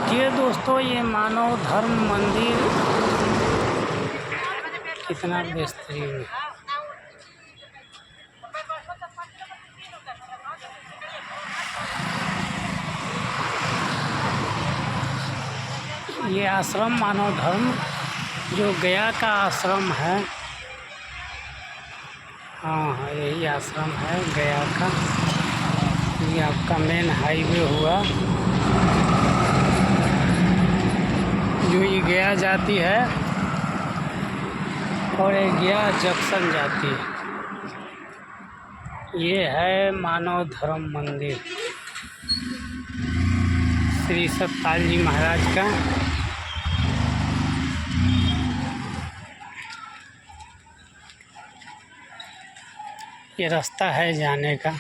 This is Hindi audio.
देखिए दोस्तों, ये मानव धर्म मंदिर कितना बेहतरीन है। ये आश्रम मानव धर्म जो गया का आश्रम है। हाँ, यही आश्रम है गया का। ये आपका मेन हाईवे हुआ जो ये गया जाती है और ये गया जंक्शन जाती है। ये है मानव धर्म मंदिर श्री सतपाल जी महाराज का। ये रास्ता है जाने का।